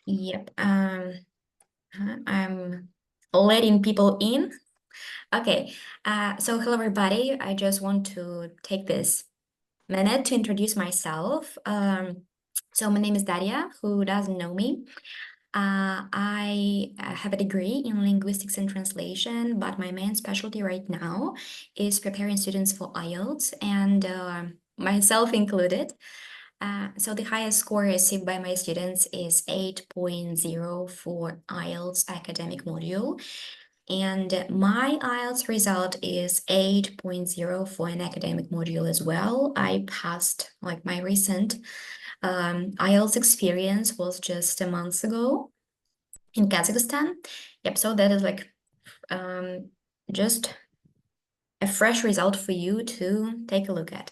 Yep. I'm letting people in. Okay. So hello everybody. I just want to take this minute to introduce myself. So my name is Daria. Who doesn't know me? I have a degree in linguistics and translation, but my main specialty right now is preparing students for IELTS and myself included. So the highest score received by my students is 8.0 for IELTS academic module. And my IELTS result is 8.0 for an academic module as well. I passed, like my recent IELTS experience was just a month ago in Kazakhstan. Yep, so that is like just a fresh result for you to take a look at.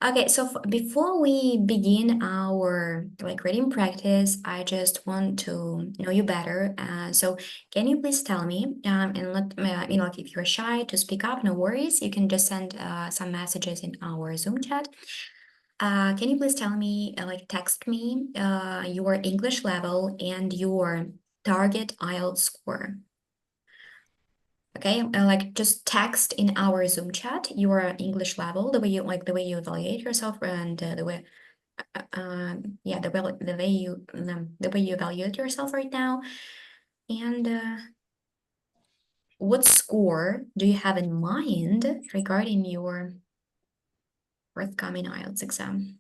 Okay, so before we begin our reading practice, I just want to know you better. So can you please tell me, and let if you're shy to speak up, no worries. You can just send some messages in our Zoom chat. Can you please tell me, text me your English level and your target IELTS score? Okay, just text in our Zoom chat your English level, the way you evaluate yourself, and the way the way you evaluate yourself right now, and what score do you have in mind regarding your forthcoming IELTS exam?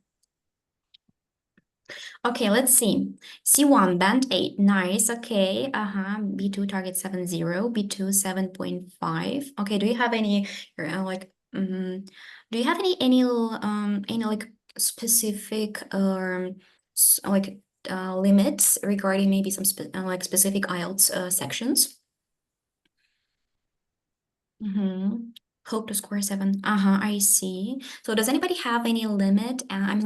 Okay, let's see. C1 band 8, nice. Okay, B2 target 7.0, B2 7.5. Okay, do you have any do you have any specific limits regarding maybe some specific IELTS sections? Hope to score 7. I see. So does anybody have any limit? Does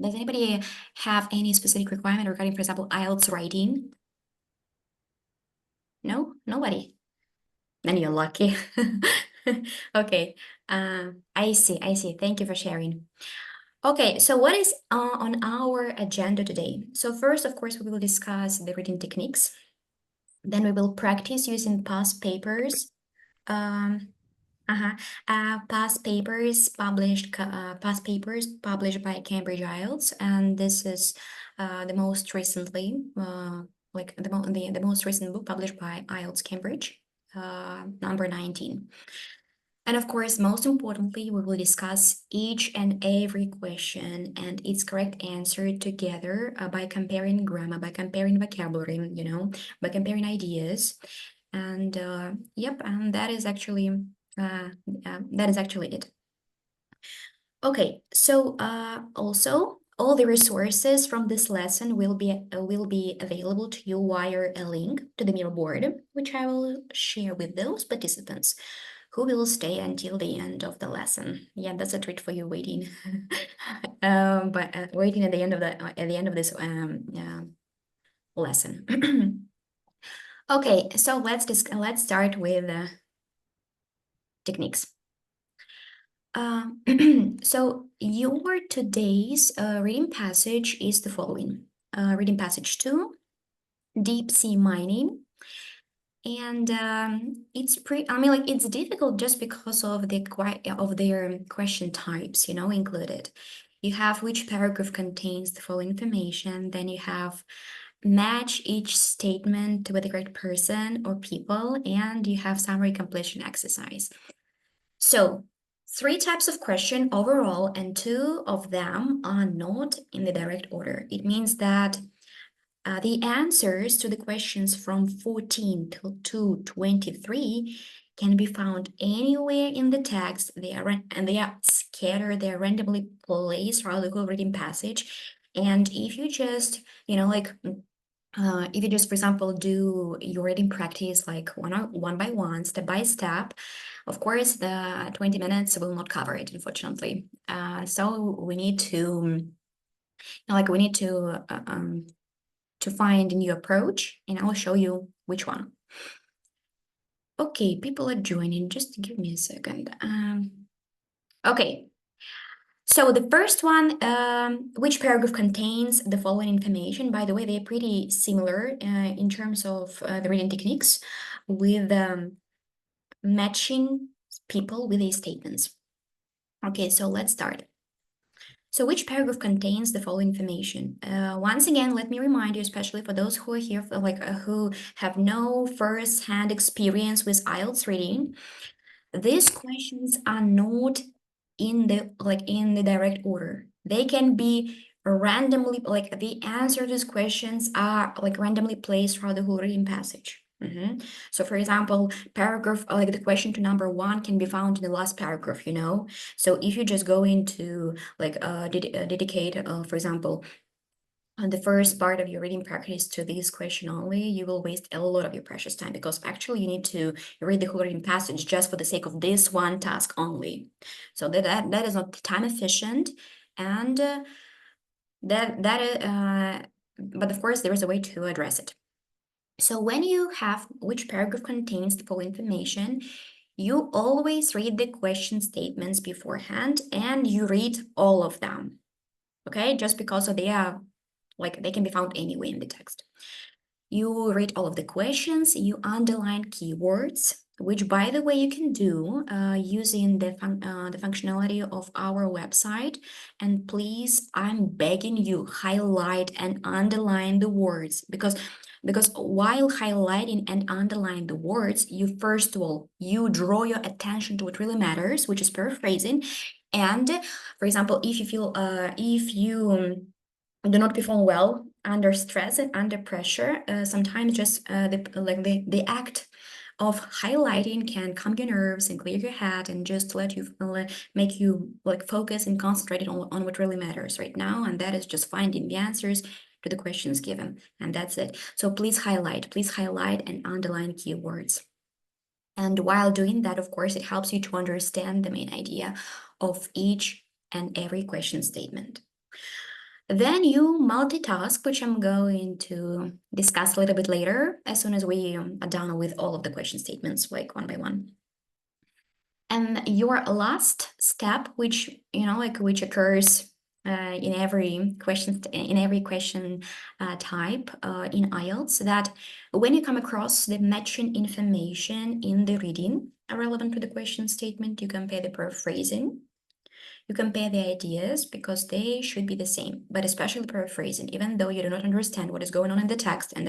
anybody have any specific requirement regarding, for example, IELTS writing? No, nobody. Then you're lucky. Okay. I see. Thank you for sharing. Okay, so what is on our agenda today? So first, of course, we will discuss the reading techniques. Then we will practice using past papers. Past papers published by Cambridge IELTS, and this is the most recently the most recent book published by IELTS Cambridge, number 19. And of course, most importantly, we will discuss each and every question and its correct answer together by comparing grammar, by comparing vocabulary, by comparing ideas. And yep, and that is actually it. Okay, so also all the resources from this lesson will be available to you via a link to the Miro board, which I will share with those participants who will stay until the end of the lesson. Yeah, that's a treat for you waiting, but waiting at the end of this lesson. Okay, so let's start with techniques. So your today's reading passage is the following. Reading passage 2, deep sea mining. And it's it's difficult just because of their question types, included. You have which paragraph contains the following information, then you have match each statement with the correct person or people, and you have summary completion exercise. So 3 types of question overall, and 2 of them are not in the direct order. It means that the answers to the questions from 14 to 23 can be found anywhere in the text. They are scattered, they are randomly placed throughout the whole reading passage. And if you just, if you just, for example, do your reading practice like one by one, step by step, of course, the 20 minutes will not cover it, unfortunately. So we need to, to find a new approach, and I'll show you which one. Okay, people are joining. Just give me a second. Okay. So the first one, which paragraph contains the following information? By the way, they're pretty similar in terms of the reading techniques with matching people with these statements. Okay, so let's start. So which paragraph contains the following information? Once again, let me remind you, especially for those who are here, for, who have no first-hand experience with IELTS reading, these questions are not in the direct order. They can be randomly, the answer to these questions are randomly placed throughout the whole reading passage. So for example, paragraph, the question to number 1 can be found in the last paragraph, you know? So if you just go into dedicate, for example, the first part of your reading practice to this question only, you will waste a lot of your precious time, because actually you need to read the whole reading passage just for the sake of this one task only. So that is not time efficient, and but of course there is a way to address it. So when you have which paragraph contains the following information, you always read the question statements beforehand and you read all of them. Okay, just because they are they can be found anywhere in the text. You read all of the questions, you underline keywords, which by the way you can do using the functionality of our website. And please, I'm begging you, highlight and underline the words, because while highlighting and underlining the words, you first of all, you draw your attention to what really matters, which is paraphrasing. And for example, if you feel if you do not perform well under stress and under pressure, sometimes just the act of highlighting can calm your nerves and clear your head and just let you make you focus and concentrate on what really matters right now, and that is just finding the answers to the questions given, and that's it. So please highlight and underline keywords. And while doing that, of course, it helps you to understand the main idea of each and every question statement. Then you multitask, which I'm going to discuss a little bit later, as soon as we are done with all of the question statements, one by one. And your last step, which which occurs in every question type in IELTS, that when you come across the matching information in the reading relevant to the question statement, you compare the paraphrasing. You compare the ideas because they should be the same, but especially paraphrasing, even though you do not understand what is going on in the text, and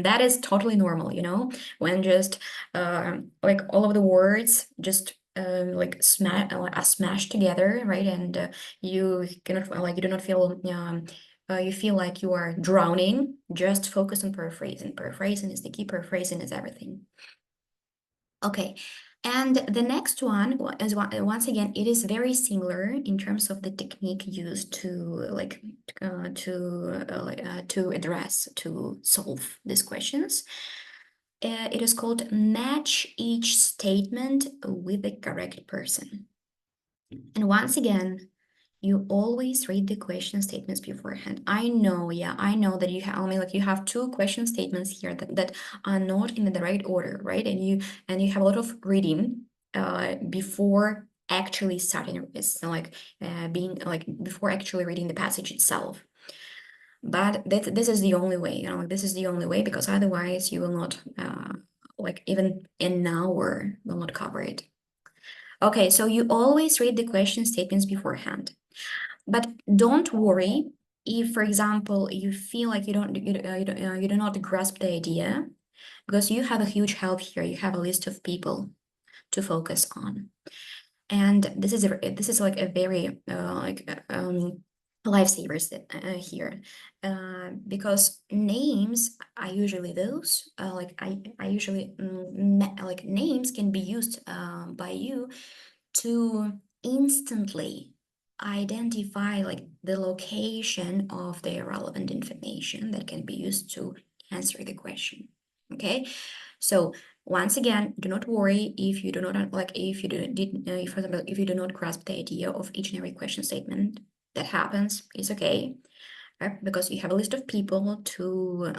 that is totally normal, you know, when just all of the words just are smashed together, right? And you cannot you do not feel you feel like you are drowning. Just focus on paraphrasing. Paraphrasing is the key. Paraphrasing is everything. Okay, and the next one is once again, it is very similar in terms of the technique used to solve these questions. It is called match each statement with the correct person. And once again, you always read the question statements beforehand. I know that you have only you have 2 question statements here that are not in the right order, right? And you have a lot of reading before actually starting before actually reading the passage itself. But this is the only way, this is the only way, because otherwise you will not even an hour will not cover it. Okay, so you always read the question statements beforehand. But don't worry if, for example, you feel like you do not grasp the idea, because you have a huge help here. You have a list of people to focus on, and this is like a very lifesavers here, because names are usually those I usually names can be used by you to instantly identify the location of the relevant information that can be used to answer the question. Okay, so once again, do not worry if you do not if you for example, if you do not grasp the idea of each and every question statement. That happens, it's okay, right? Because you have a list of people to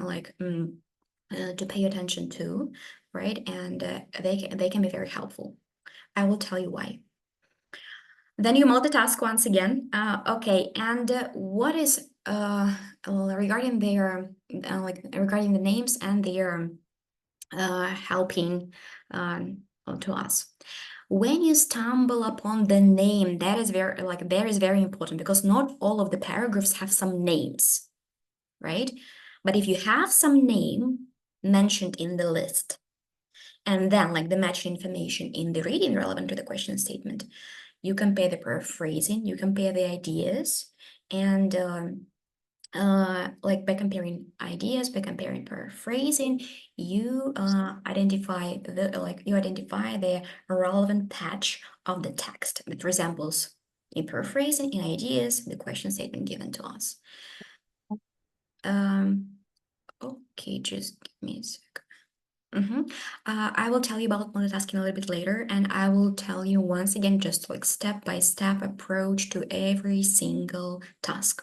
to pay attention to, right? And they can be very helpful. I will tell you why. Then you multitask once again. Okay, and what is regarding their regarding the names and their helping to us. When you stumble upon the name, that is very important because not all of the paragraphs have some names, right? But if you have some name mentioned in the list, and then like the matching information in the reading relevant to the question statement, you compare the paraphrasing, you compare the ideas, and like by comparing ideas, by comparing paraphrasing, you identify the relevant patch of the text that resembles in paraphrasing, in ideas, the question statement given to us. Okay, just give me a sec. I will tell you about multitasking a little bit later, and I will tell you once again just like step-by-step approach to every single task.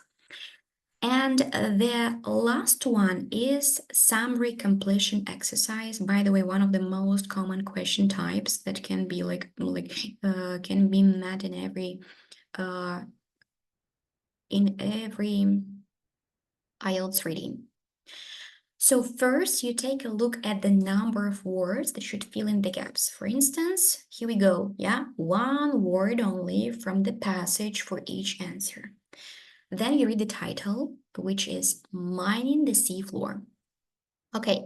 And the last one is summary completion exercise. By the way, one of the most common question types that can be can be met in every IELTS reading. So first, you take a look at the number of words that should fill in the gaps. For instance, here we go. Yeah, one word only from the passage for each answer. Then you read the title, which is Mining the Seafloor. Okay,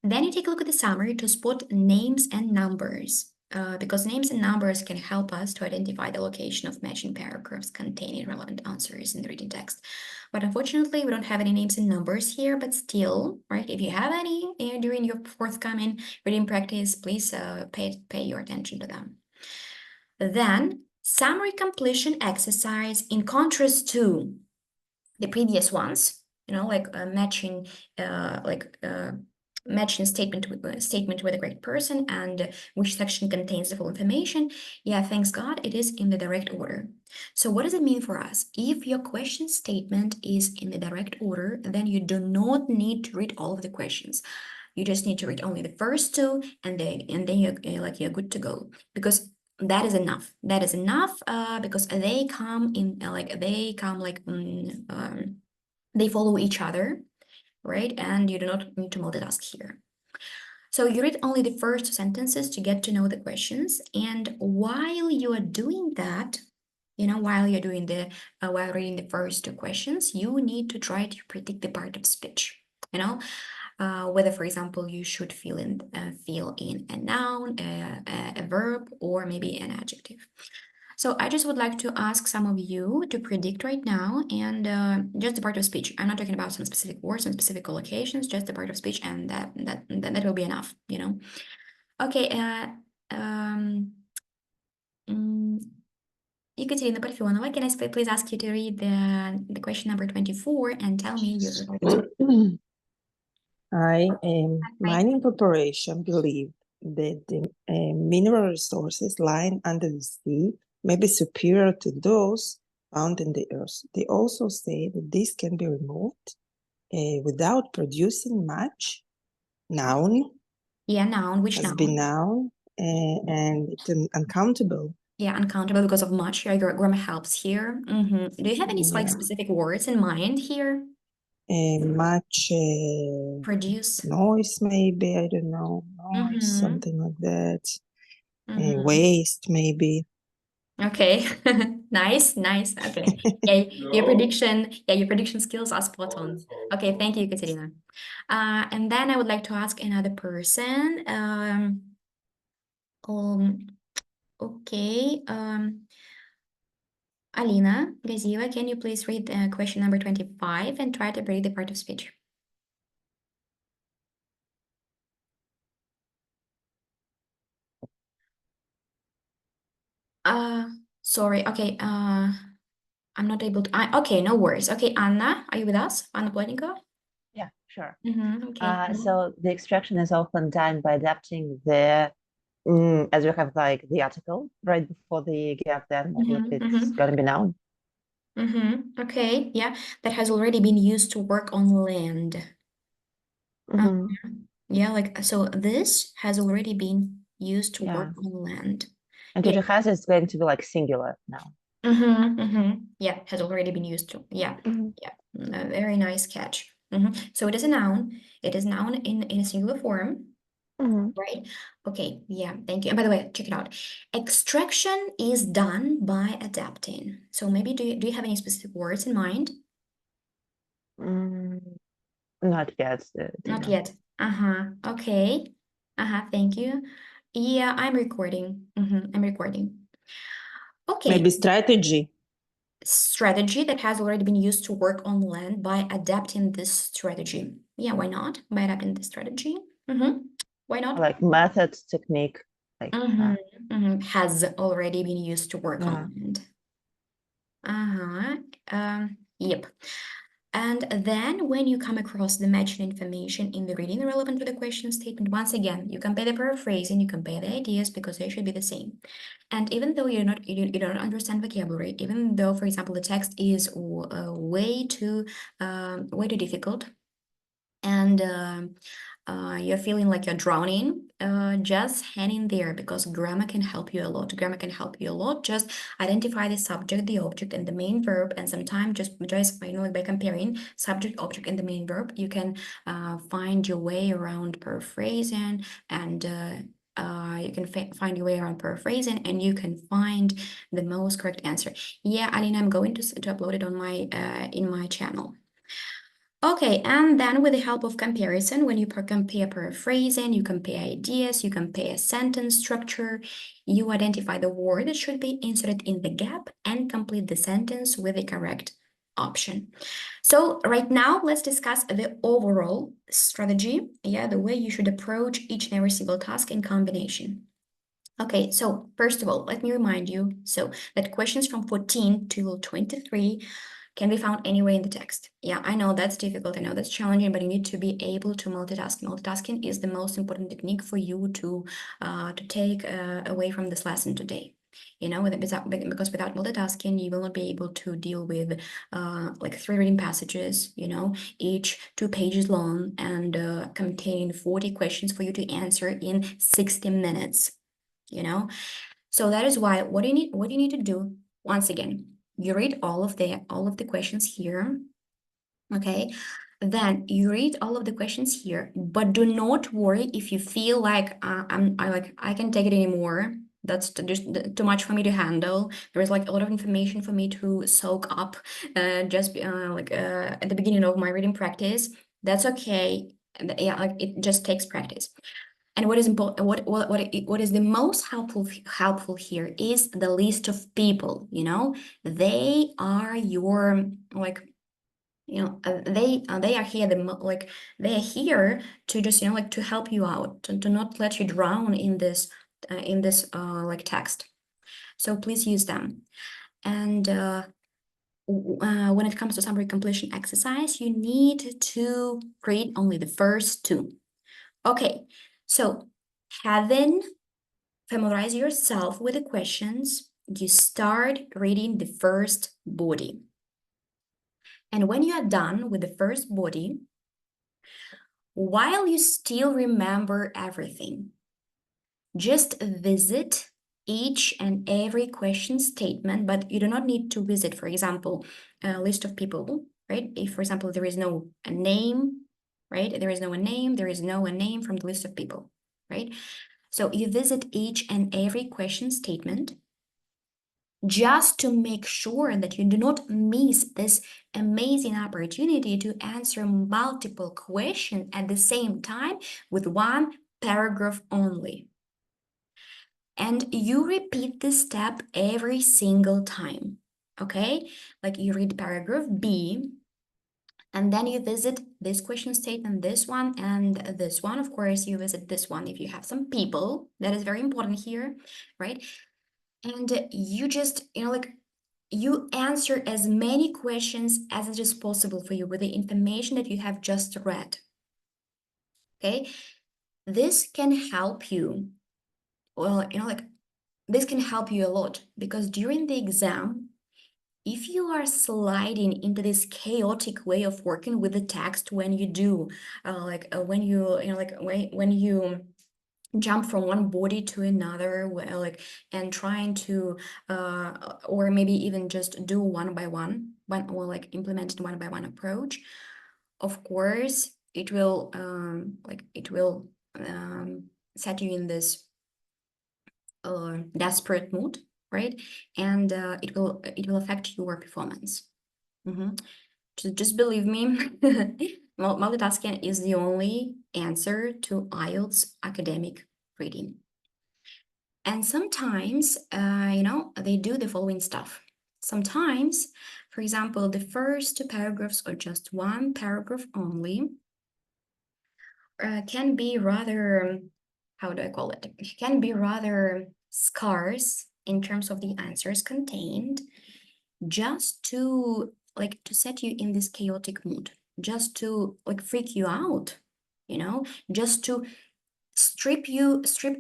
then you take a look at the summary to spot names and numbers, because names and numbers can help us to identify the location of matching paragraphs containing relevant answers in the reading text. But unfortunately, we don't have any names and numbers here, but still, right, if you have any during your forthcoming reading practice, please pay your attention to them. Then, summary completion exercise, in contrast to the previous ones, like matching statement with the correct person and which section contains the full information. Yeah, thanks God, it is in the direct order. So what does it mean for us? If your question statement is in the direct order, then you do not need to read all of the questions. You just need to read only the first two, and then you're good to go, because that is enough. That is enough because they come in they follow each other, right? And you do not need to multitask here. So you read only the first sentences to get to know the questions, and while you are doing that, while reading the first two questions, you need to try to predict the part of speech. Whether, for example, you should fill in a noun, a verb, or maybe an adjective. So I just would like to ask some of you to predict right now, and just the part of speech. I'm not talking about some specific words, some specific collocations, just the part of speech, and that will be enough, Okay, Ekaterina Parfionova, can I please ask you to read the question number 24 and tell me your part of speech? Mining corporation believe that the mineral resources lying under the sea may be superior to those found in the earth. They also say that this can be removed without producing much. Noun. Yeah, noun. Which has noun? been noun, and it's uncountable. Yeah, uncountable because of much. Yeah, your grammar helps here. Do you have any specific words in mind here? Much Produce. noise, maybe, I don't know, noise, something like that. Waste, maybe. Okay, nice. Okay, yeah, your prediction skills are spot on. Okay, thank you, Katerina. And then I would like to ask another person. Okay. Alina Gazieva, can you please read question number 25 and try to read the part of speech? Sorry. Okay. I'm not able to. Okay, no worries. Okay, Anna, are you with us? Anna Plotnikova? Yeah, sure. Okay. So the extraction is often done by adapting as we have like the article right before the gap, then it's going to be noun. Okay, yeah, that has already been used to work on land. Yeah, so this has already been used to work on land. And Yeah. to has is going to be like singular now. Yeah, has already been used to. Yeah, Mhm. yeah. A very nice catch. So it is a noun. It is noun in a singular form, right? Okay, yeah, thank you. And by the way, check it out. Extraction is done by adapting. So maybe do you have any specific words in mind? Not yet. Not Dina. yet. Okay. Thank you. Yeah, I'm recording. I'm recording. Okay. Maybe strategy. Strategy that has already been used to work on land by adapting this strategy. Yeah, why not? By adapting this strategy. Why not? Like method, technique, like Has already been used to work yeah. on land. Yep. And then when you come across the matching information in the reading relevant to the question statement, once again, you compare the paraphrasing, you compare the ideas because they should be the same. And even though you don't understand vocabulary, even though, for example, the text is way too difficult, and you're feeling like you're drowning, just hang in there because grammar can help you a lot. Grammar can help you a lot. Just identify the subject, the object, and the main verb, and sometimes just by comparing subject, object, and the main verb, you can find your way around paraphrasing, and you can find your way around paraphrasing, and you can find the most correct answer. Yeah, Alina, I'm going to upload it on my in my channel. Okay, and then with the help of comparison, when you compare paraphrasing, you compare ideas, you compare sentence structure, you identify the word that should be inserted in the gap and complete the sentence with the correct option. So right now, let's discuss the overall strategy, the way you should approach each and every single task in combination. Okay, so first of all, let me remind you that questions from 14 to 23 can be found anywhere in the text. Yeah, I know that's difficult, I know that's challenging, but you need to be able to multitask. Multitasking is the most important technique for you to take away from this lesson today. Because without multitasking, you will not be able to deal with like 3 reading passages, each 2 pages long and contain 40 questions for you to answer in 60 minutes. So that is why what do you need to do? Once again, you read all of the questions here. Okay, then you read all of the questions here, but do not worry if you feel like I can take it anymore. That's just too much for me to handle. There is like a lot of information for me to soak up at the beginning of my reading practice. That's okay. Yeah, like it just takes practice. And what is important, what is the most helpful here is the list of people. They are your they are here they are here to just to help you out, to not let you drown in this text. So please use them. And when it comes to summary completion exercise, you need to read only the first 2. Okay, so having familiarized yourself with the questions, you start reading the first body. And when you are done with the first body, while you still remember everything, just visit each and every question statement, but you do not need to visit, for example, a list of people, right? If, for example, there is no a name, right? There is no a name from the list of people, right? So you visit each and every question statement just to make sure that you do not miss this amazing opportunity to answer multiple questions at the same time with one paragraph only. And you repeat this step every single time, okay? Like you read paragraph B, and then you visit this question statement, this one, and this one. Of course, you visit this one if you have some people. That is very important here, right? And you just, you answer as many questions as it is possible for you with the information that you have just read. Okay, this can help you. Well, this can help you a lot because during the exam, if you are sliding into this chaotic way of working with the text when you do, when you jump from one body to another, like, and trying to or maybe even just do one by one, or like implement one by one approach, of course it will set you in this desperate mood, right? And it will affect your performance. Just believe me, multitasking is the only answer to IELTS academic reading. And sometimes, they do the following stuff. Sometimes, for example, the first 2 paragraphs or just 1 paragraph only can be rather, how do I call it? Can be rather scarce in terms of the answers contained, just to set you in this chaotic mood, just to freak you out, just to strip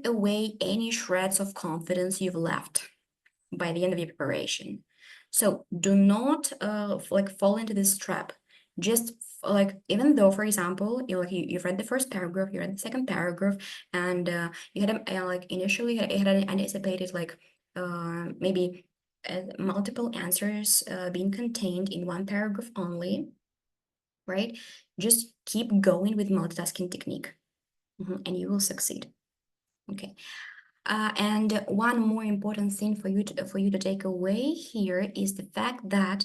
away any shreds of confidence you've left by the end of your preparation. So do not fall into this trap. Just even though, for example, you've read the first paragraph, you read the second paragraph, and you had initially you had anticipated maybe multiple answers being contained in 1 paragraph only, right? Just keep going with multitasking technique, and you will succeed. Okay. And one more important thing for you to take away here is the fact that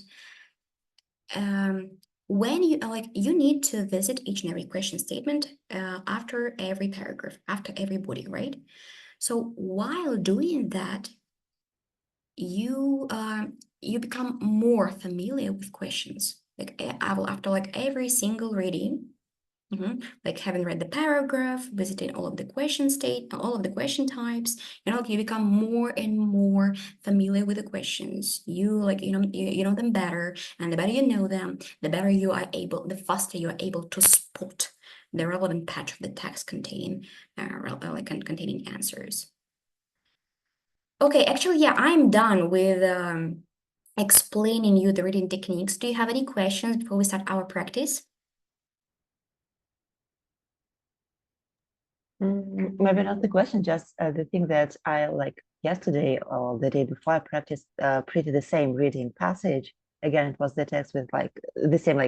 when you need to visit each and every question statement after every paragraph, after every body, right? So while doing that, you become more familiar with questions. After every single reading, having read the paragraph, visiting all of the question types, you become more and more familiar with the questions. You know them better, and the better you know them, the faster you are able to spot the relevant patch of the text containing answers. Okay, actually, yeah, I'm done with explaining you the reading techniques. Do you have any questions before we start our practice? Maybe not the question, just the thing that I yesterday or the day before I practiced pretty the same reading passage. Again, it was the text with the same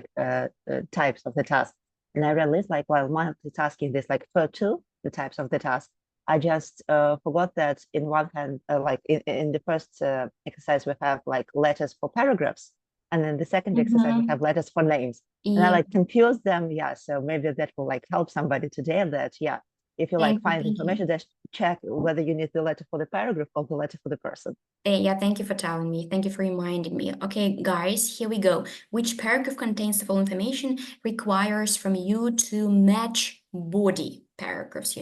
types of the task. And I realized while multitasking this for 2, the types of the task, I just forgot that in one hand, in the first exercise, we have letters for paragraphs. And then the second exercise, we have letters for names. And I confused them. Yeah. So maybe that will help somebody today that, yeah, if you find information, just check whether you need the letter for the paragraph or the letter for the person. Yeah, thank you for telling me. Thank you for reminding me. Okay, guys, here we go. Which paragraph contains the following information requires from you to match body paragraphs, for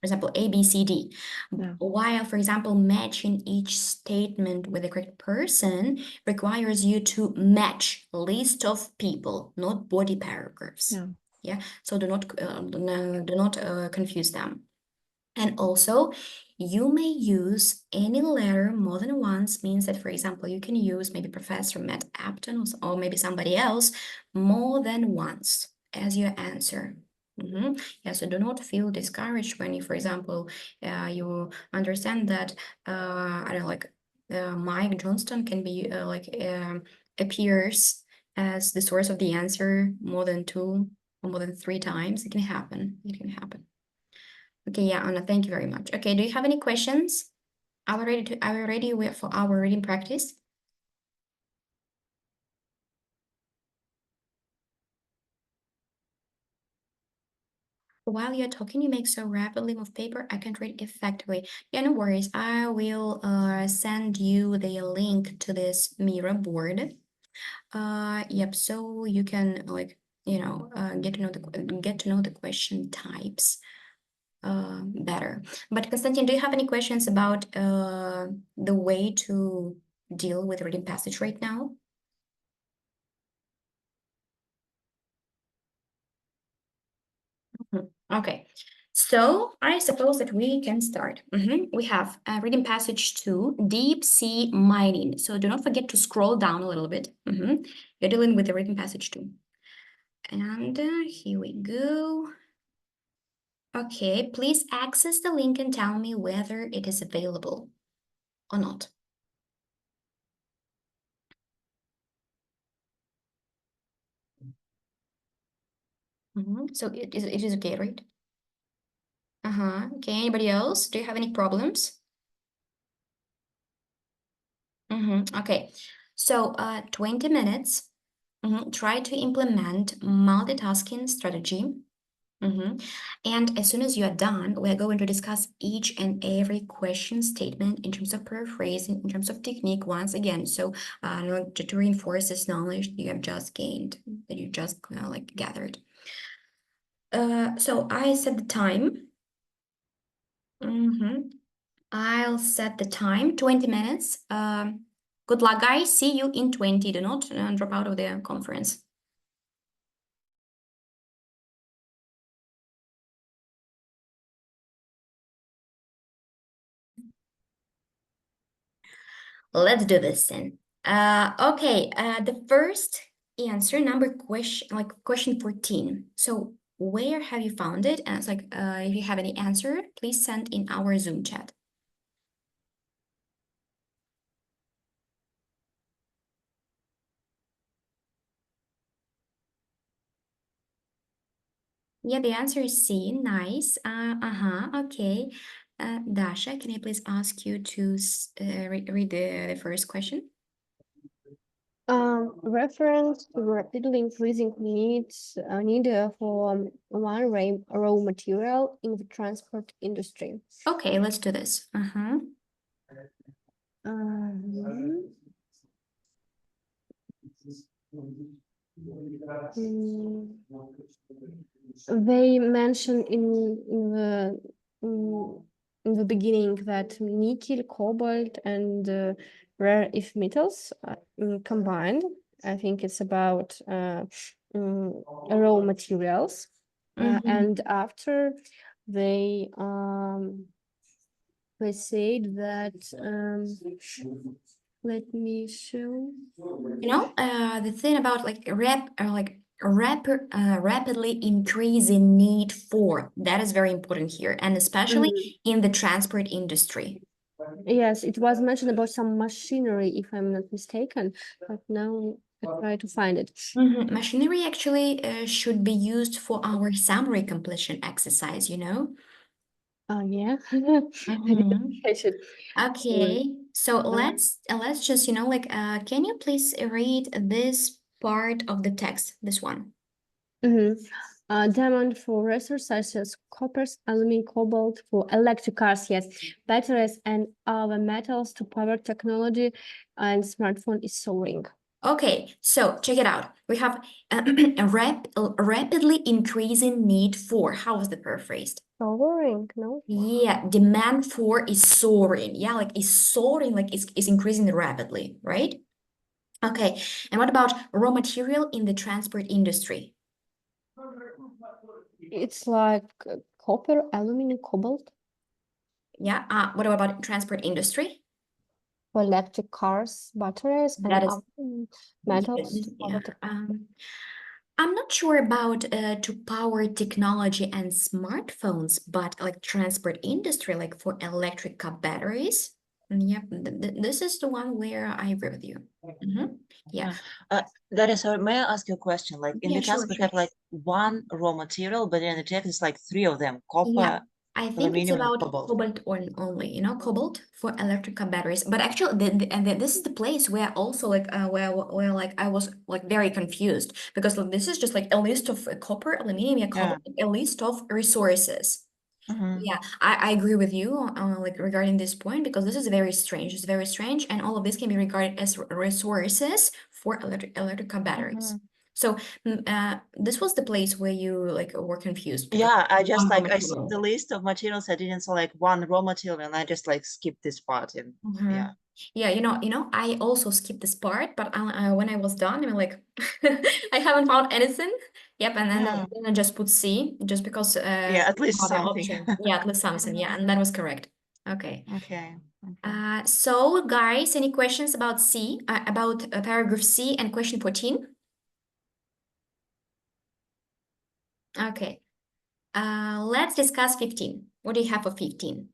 example, A, B, C, D. Yeah. While, for example, matching each statement with the correct person requires you to match list of people, not body paragraphs. Yeah. So do not confuse them. And also, you may use any letter more than once, means that, for example, you can use maybe Professor Matt Apton or maybe somebody else more than once as your answer. Yeah, so do not feel discouraged when you, for example, you understand that, Mike Johnston can be appears as the source of the answer more than 2 or more than 3 times. It can happen. It can happen. Okay, yeah, Anna, thank you very much. Okay, do you have any questions? Are we ready for our reading practice? While you're talking, you make so rapidly with paper, I can't read effectively. Yeah, no worries. I will send you the link to this mirror board. Yep, so you can get to know the question types better. But Konstantin, do you have any questions about the way to deal with reading passage right now? Okay, so I suppose that we can start. We have reading passage 2, deep sea mining. So do not forget to scroll down a little bit. You're dealing with the reading passage 2. And here we go. Okay, please access the link and tell me whether it is available or not. So it is okay, right? Okay, anybody else? Do you have any problems? Okay, so 20 minutes. Try to implement multitasking strategy. And as soon as you are done, we're going to discuss each and every question statement in terms of paraphrasing, in terms of technique once again. So to reinforce this knowledge you have just gained, that you just like gathered. So I set the time. I'll set the time, 20 minutes. Good luck, guys. See you in 20. Do not drop out of the conference. Let's do this then. Okay, the first answer, question 14. So where have you found it? And it's like, if you have any answer, please send in our Zoom chat. Yeah, the answer is C. Nice. Okay. Dasha, can I please ask you to read the first question? Reference to rapidly increasing need for one raw material in the transport industry. Okay, let's do this. They mentioned in the beginning that nickel, cobalt, and rare earth metals combined. I think it's about raw materials, and after they said that let me show. The thing about rapidly increasing need for, that is very important here, and especially in the transport industry. Yes, it was mentioned about some machinery, if I'm not mistaken, but now I try to find it. Machinery actually should be used for our summary completion exercise, Oh yeah. I should. Okay, so let's just, can you please read this part of the text, this one? Demand for resources such as copper, aluminum, cobalt for electric cars, yes, batteries and other metals to power technology and smartphone is soaring. Okay, so check it out. We have a rapidly increasing need for. How was the paraphrased? Soaring, no? Yeah, demand for is soaring. Yeah, like it's soaring, like it's increasing rapidly, right? Okay, and what about raw material in the transport industry? It's like copper, aluminum, cobalt Yeah, what about transport industry? for electric cars, batteries, and That is other metals. yeah. I'm not sure about to power technology and smartphones, but like transport industry, like for electric car batteries. Yep, this is the one where I agree with you. Yeah. That is, may I ask you a question? Like in Yeah, the task, we sure. have like one raw material, but in the text, it's like three of them: copper, Yeah, I think it's aluminum, and about cobalt. cobalt only, cobalt for electrical batteries. But actually, this is the place where also where like I was like very confused because this is just like a list of copper, aluminum, cobalt, a list of resources. Yeah, I agree with you like regarding this point because this is very strange. It's very strange, and all of this can be regarded as resources for electrical batteries. So this was the place where you like were confused because Yeah, I just one raw like I saw material. the list of materials. I didn't saw like one raw material, and I just like skipped this part. And yeah, Yeah, I also skipped this part, but when I was done, I'm like, I haven't found anything. Yep, and then I just put C just because yeah, at least other something. option. Yeah, at least something. Yeah, and that was correct. Okay. Okay. So guys, any questions about C, about paragraph C and question 14? Okay. Let's discuss 15. What do you have for 15?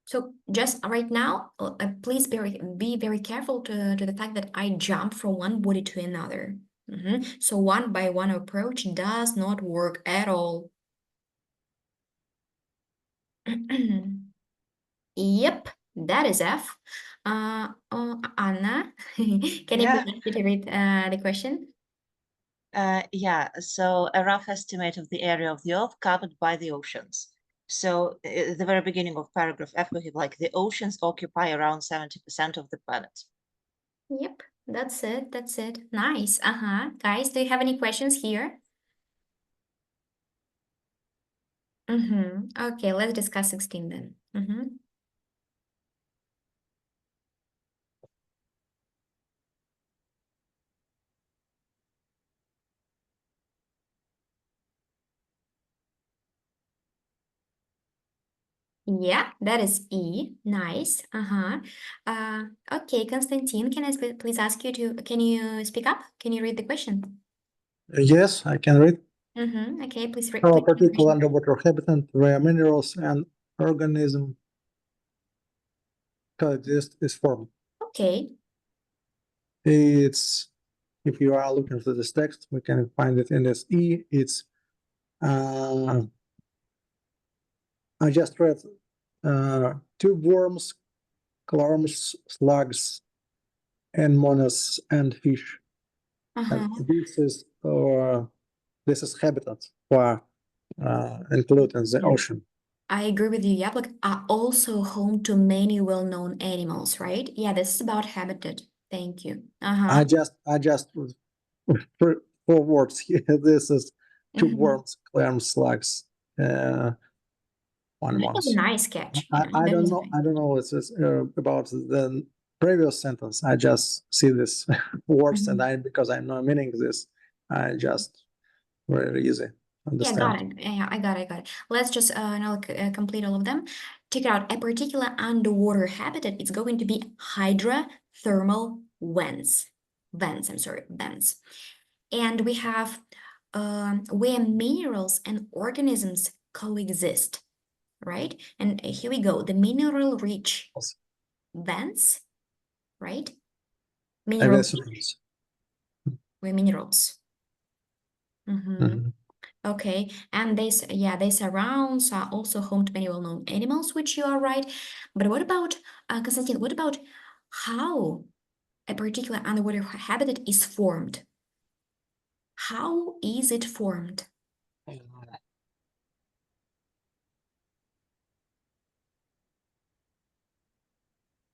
So just right now, please be very careful to the fact that I jump from one body to another. So one by one approach does not work at all. Yep, that is F. Anna, can you Yeah. please ask you to read the question? Yeah, so a rough estimate of the area of the Earth covered by the oceans. So at the very beginning of paragraph F, we have like the oceans occupy around 70% of the planet. Yep, that's it. That's it. Nice. Guys, do you have any questions here? Okay, let's discuss 16 then. Yeah, that is E. Nice. Okay, Konstantin, can I please ask you to, can you speak up? Can you read the question? Yes, I can read. Okay, please read. How a Please read the particular question. underwater habitat where minerals and organisms coexist is formed. Okay. It's, if you are looking for this text, we can find it in this E. It's, I just read tube worms, clams, slugs, anemones, and fish. And this is habitat for included in the Yeah. ocean. I agree with you. Yaplik are also home to many well-known animals, right? Yeah, this is about habitat. Thank you. I just for words here. This is tube worms, clams, slugs, That was a ones. nice catch. I That don't was know. nice. I don't know. It's just, about the previous sentence. I just see this words, and because I know meaning this, I just very easy Yeah, got understand. it. Yeah, I got it. Let's just now complete all of them. Check it out. A particular underwater habitat is going to be hydrothermal vents. Vents. And we have where minerals and organisms coexist, right? And here we go. The mineral-rich vents, right? Mineral-rich, where minerals. Okay, and they surrounds are also home to many well-known animals, which you are right. But what about Konstantin? What about how a particular underwater habitat is formed? How is it formed?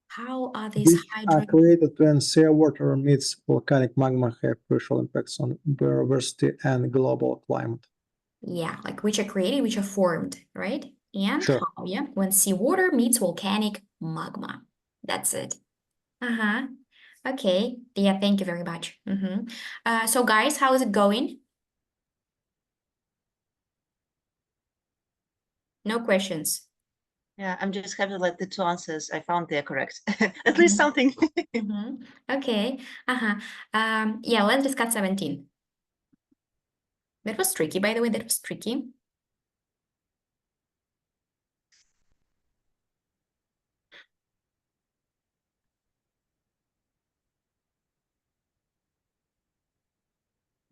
How are these Which are created when seawater meets volcanic magma, have crucial impacts on biodiversity and global climate. Yeah, like which are created, which are formed, right? And Sure. how, yeah, when seawater meets volcanic magma. That's it. Okay. Yeah, thank you very much. So guys, how is it going? No questions. Yeah, I'm just happy like the two answers I found they're correct. At least something. Okay. Yeah, let's discuss 17. That was tricky, by the way, that was tricky.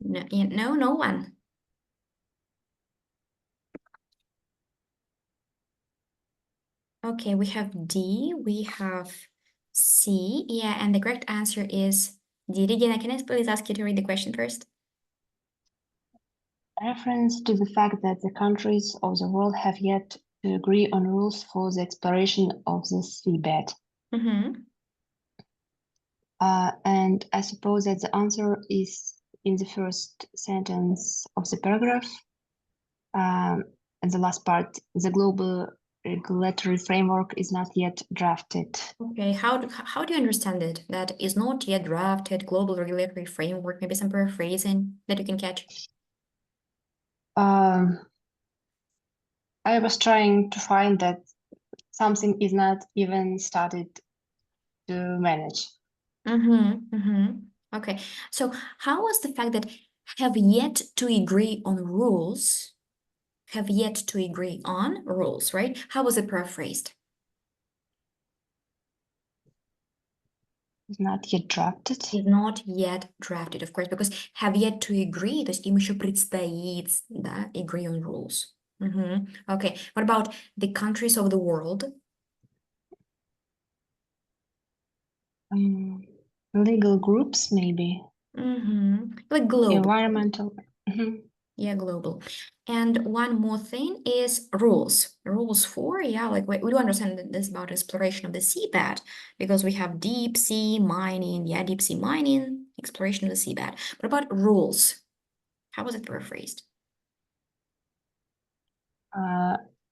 No one. Okay, we have D, we have C. Yeah, and the correct answer is D. Regina, can I please ask you to read the question first? Reference to the fact that the countries of the world have yet to agree on rules for the exploration of the seabed. And I suppose that the answer is in the first sentence of the paragraph. And the last part, the global regulatory framework is not yet drafted. Okay, how do you understand it? That is not yet drafted, global regulatory framework, maybe some paraphrasing that you can catch? I was trying to find that something is not even started to manage. Okay, so how was the fact that have yet to agree on rules. Have yet to agree on rules, right? How was it paraphrased? Is not yet drafted. Is not yet drafted, of course, because have yet to agree, то есть им еще предстоит, да, agree on rules. Okay, what about the countries of the world? Legal groups, maybe. Like global. Environmental. Mhm. Yeah, global. And one more thing is rules. Rules for, yeah, like we do understand this about exploration of the seabed because we have deep sea mining, yeah, deep sea mining, exploration of the seabed. What about rules? How was it paraphrased?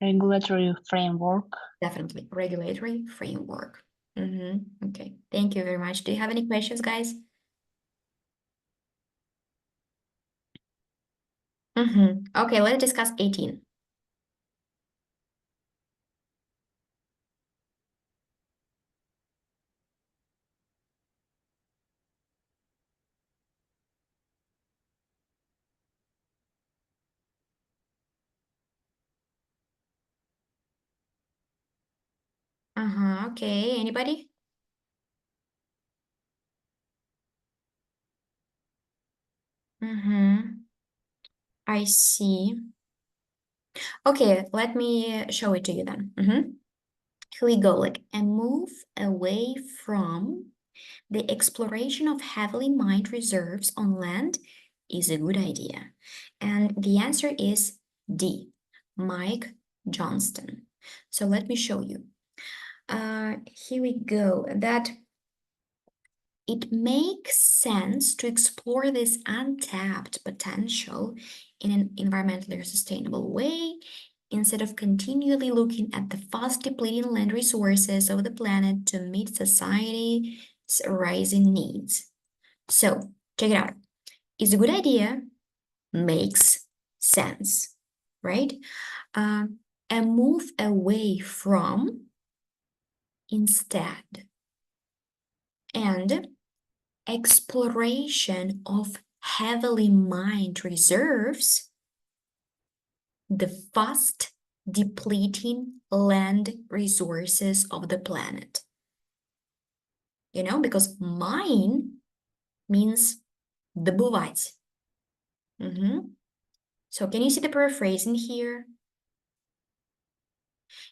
Regulatory framework. Definitely, regulatory framework. Okay, thank you very much. Do you have any questions, guys? Okay, let's discuss 18. Okay, anybody? I see. Okay, let me show it to you then. Here we go, like a move away from the exploration of heavily mined reserves on land is a good idea. And the answer is D, Mike Johnston. So let me show you. Here we go, that it makes sense to explore this untapped potential in an environmentally sustainable way instead of continually looking at the fast depleting land resources of the planet to meet society's rising needs. So, check it out. It's a good idea, makes sense, right? A move away from instead. And exploration of heavily mined reserves, the fast depleting land resources of the planet. You know, because mine means добывать. So can you see the paraphrasing here?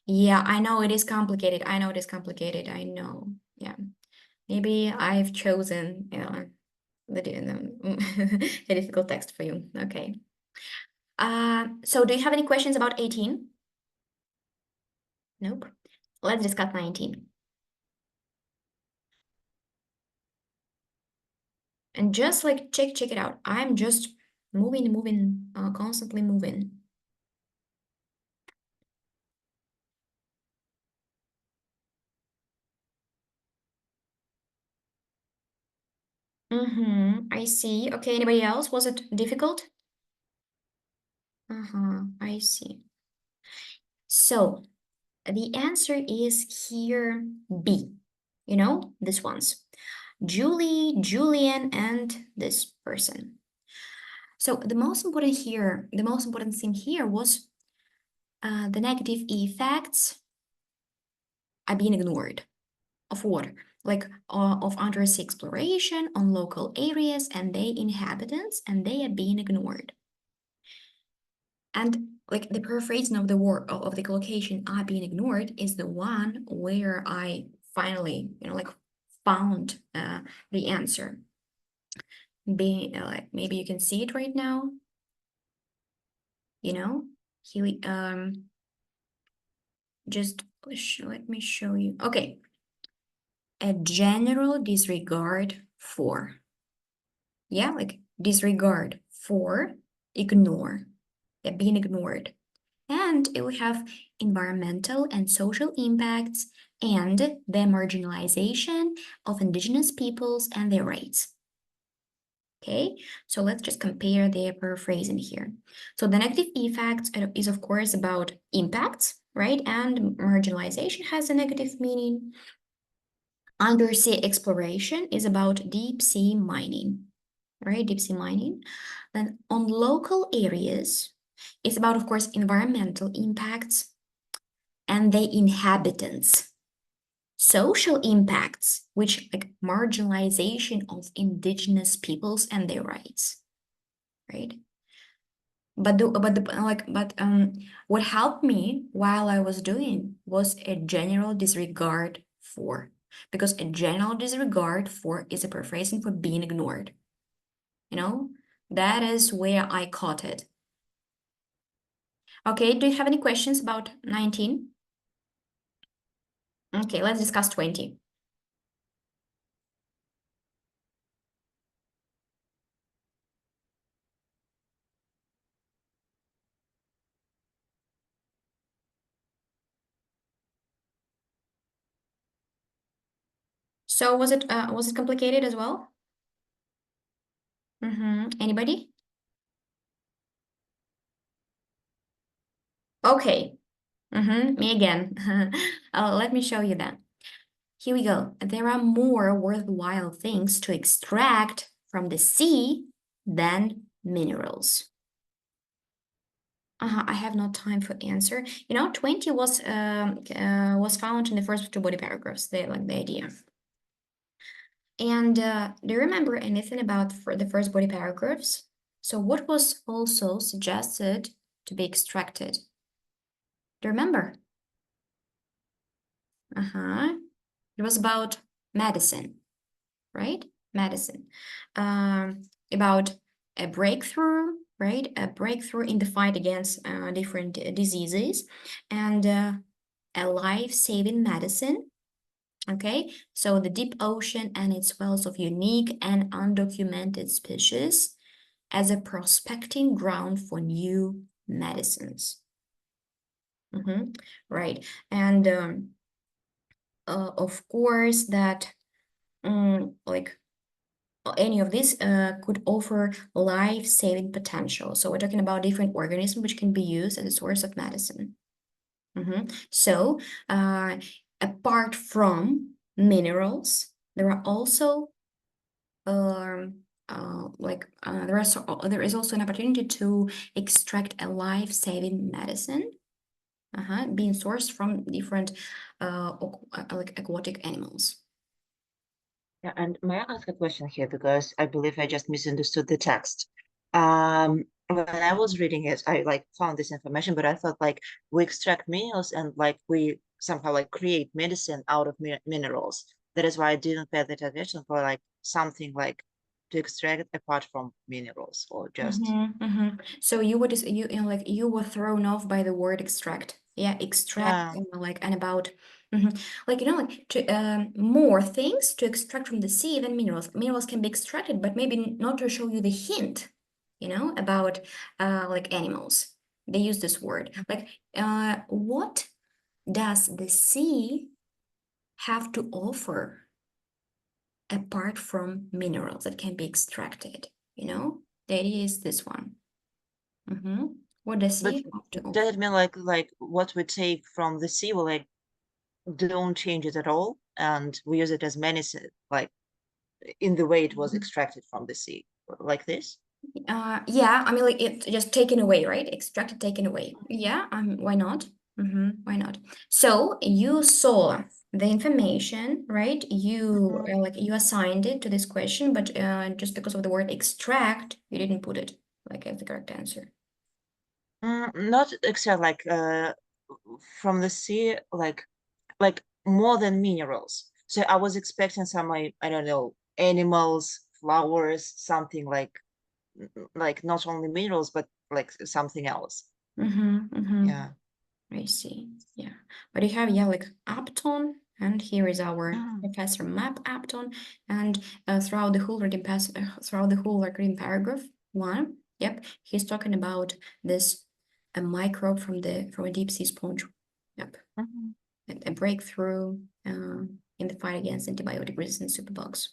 Yeah, I know it is complicated. I know it is complicated. I know. Yeah. Maybe I've chosen the a difficult text for you. Okay. So do you have any questions about 18? Nope. Let's discuss 19. And just like check it out. I'm just moving, constantly moving. I see. Okay, anybody else? Was it difficult? I see. So the answer is here B. You know, this ones. Julie, Julian, and this person. So the most important thing here was the negative effects are being ignored. Of what? Like of undersea exploration on local areas and their inhabitants, and they are being ignored. And like the paraphrasing of the word of the collocation are being ignored is the one where I finally, like found the answer. Being like maybe you can see it right now. Here we just let me show you. Okay, a general disregard for. Yeah, like disregard for, ignore, being ignored. And it will have environmental and social impacts and the marginalization of indigenous peoples and their rights. Okay, so let's just compare their paraphrasing here. So the negative effects is of course about impacts, right? And marginalization has a negative meaning. Undersea exploration is about deep sea mining, right? Deep sea mining. Then on local areas, it's about, of course, environmental impacts and the inhabitants. Social impacts, which like marginalization of indigenous peoples and their rights, right? But what helped me while I was doing was a general disregard for, because a general disregard for is a paraphrasing for being ignored. You know, that is where I caught it. Okay, do you have any questions about 19? Okay, let's discuss 20. So was it complicated as well? Anybody? Okay. Me again. Let me show you that. Here we go. There are more worthwhile things to extract from the sea than minerals. I have no time for answer. 20 was found in the first two body paragraphs. They like the idea. And do you remember anything about the first body paragraphs? So what was also suggested to be extracted? Do you remember? It was about medicine, right? Medicine. About a breakthrough, right? A breakthrough in the fight against different diseases, and a life-saving medicine. Okay, so the deep ocean and its wells of unique and undocumented species as a prospecting ground for new medicines. Right, and of course that like any of this could offer life-saving potential. So we're talking about different organisms which can be used as a source of medicine. So apart from minerals, there are also there is also an opportunity to extract a life-saving medicine, being sourced from different like aquatic animals. Yeah, and may I ask a question here, because I believe I just misunderstood the text. When I was reading it, I like found this information, but I thought like we extract minerals and like we somehow like create medicine out of minerals. That is why I didn't pay that attention for like something like to extract apart from minerals, or just So you would like you were thrown off by the word extract. Yeah, extract like and about like like to more things to extract from the sea than minerals. Minerals can be extracted, but maybe not to show you the hint, about like animals. They use this word. Like what does the sea have to offer apart from minerals that can be extracted? The idea is this one. What does But sea have to offer? does it mean like what we take from the sea, we like don't change it at all, and we use it as medicine, like in the way it was extracted from the sea, like this? Yeah, I mean, like it just taken away, right? Extracted, taken away. Yeah, why not? Why not? So you saw the information, right? You like you assigned it to this question, but just because of the word extract, you didn't put it like as the correct answer. Not except like from the sea, like more than minerals. So I was expecting some like, I don't know, animals, flowers, something like not only minerals, but like something else. Yeah. I see. Yeah, but you have like Upton, and here is our Professor Map Upton, and throughout the whole reading like reading paragraph 1, yep, he's talking about this a microbe from a deep sea sponge. Yep, a breakthrough in the fight against antibiotic resistant superbugs.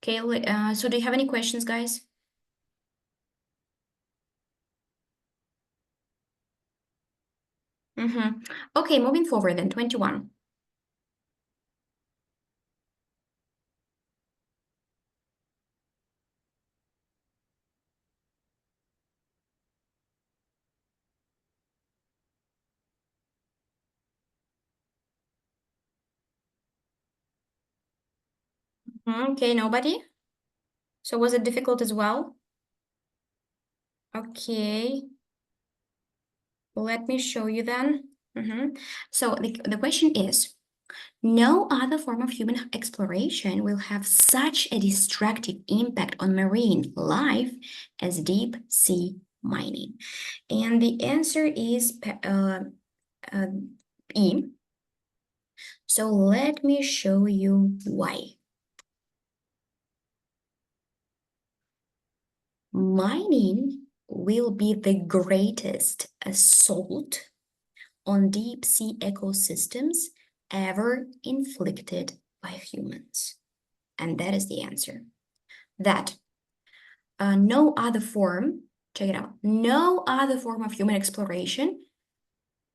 Okay, so do you have any questions, guys? Okay, moving forward then, 21. Okay, nobody? So was it difficult as well? Okay. Let me show you then. So the question is, no other form of human exploration will have such a destructive impact on marine life as deep sea mining. And the answer is E. So let me show you why. Mining will be the greatest assault on deep sea ecosystems ever inflicted by humans. And that is the answer. That no other form, check it out, no other form of human exploration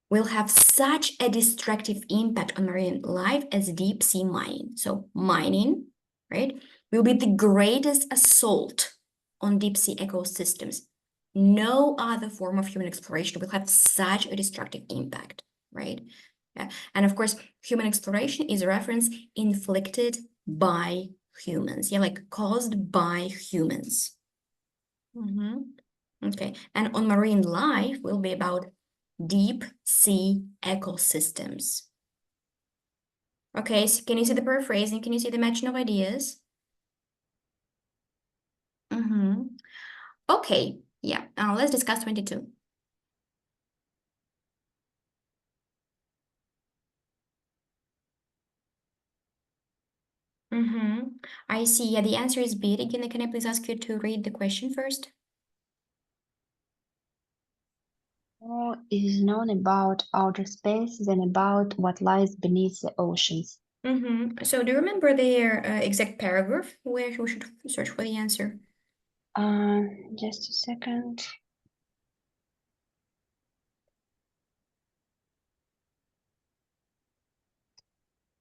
will have such a destructive impact on marine life as deep sea mining. So mining, right, will be the greatest assault on deep sea ecosystems. No other form of human exploration will have such a destructive impact, right? Yeah. And of course, human exploration is a reference inflicted by humans, yeah, like caused by humans. Okay, and on marine life will be about deep sea ecosystems. Okay, so can you see the paraphrasing? Can you see the matching of ideas? Okay, yeah, let's discuss 22. I see, yeah, the answer is B. Again, can I please ask you to read the question first? More is known about outer space than about what lies beneath the oceans. So do you remember their exact paragraph where we should search for the answer? Just a second.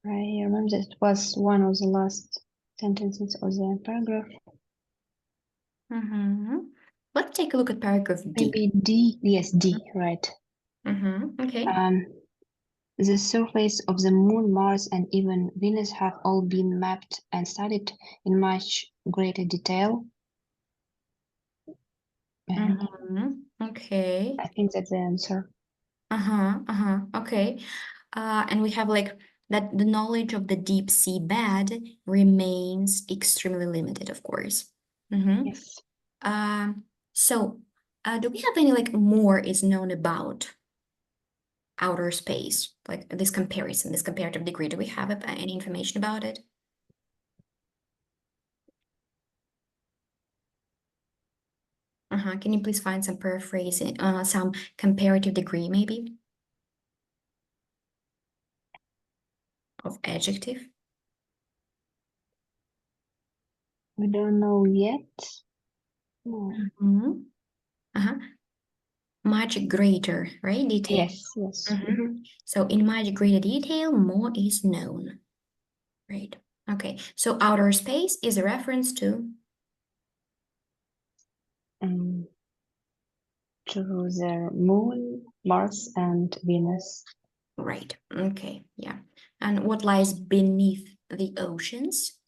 I remember it was one of the last sentences of the paragraph. Let's take a look at paragraph D. Maybe D. Yes, D. Right. Okay. The surface of the Moon, Mars, and even Venus have all been mapped and studied in much greater detail. And Okay. I think that's the answer. Okay. And we have like that the knowledge of the deep sea bed remains extremely limited, of course. Yes. So do we have any like more is known about outer space, like this comparison, this comparative degree? Do we have any information about it? Can you please find some paraphrasing, some comparative degree maybe of adjective? We don't know yet. No. Much greater, right? Detail. Yes, yes. So in much greater detail, more is known. Right. Okay. So outer space is a reference to the Moon, Mars, and Venus. right. Okay. Yeah. And what lies beneath the oceans?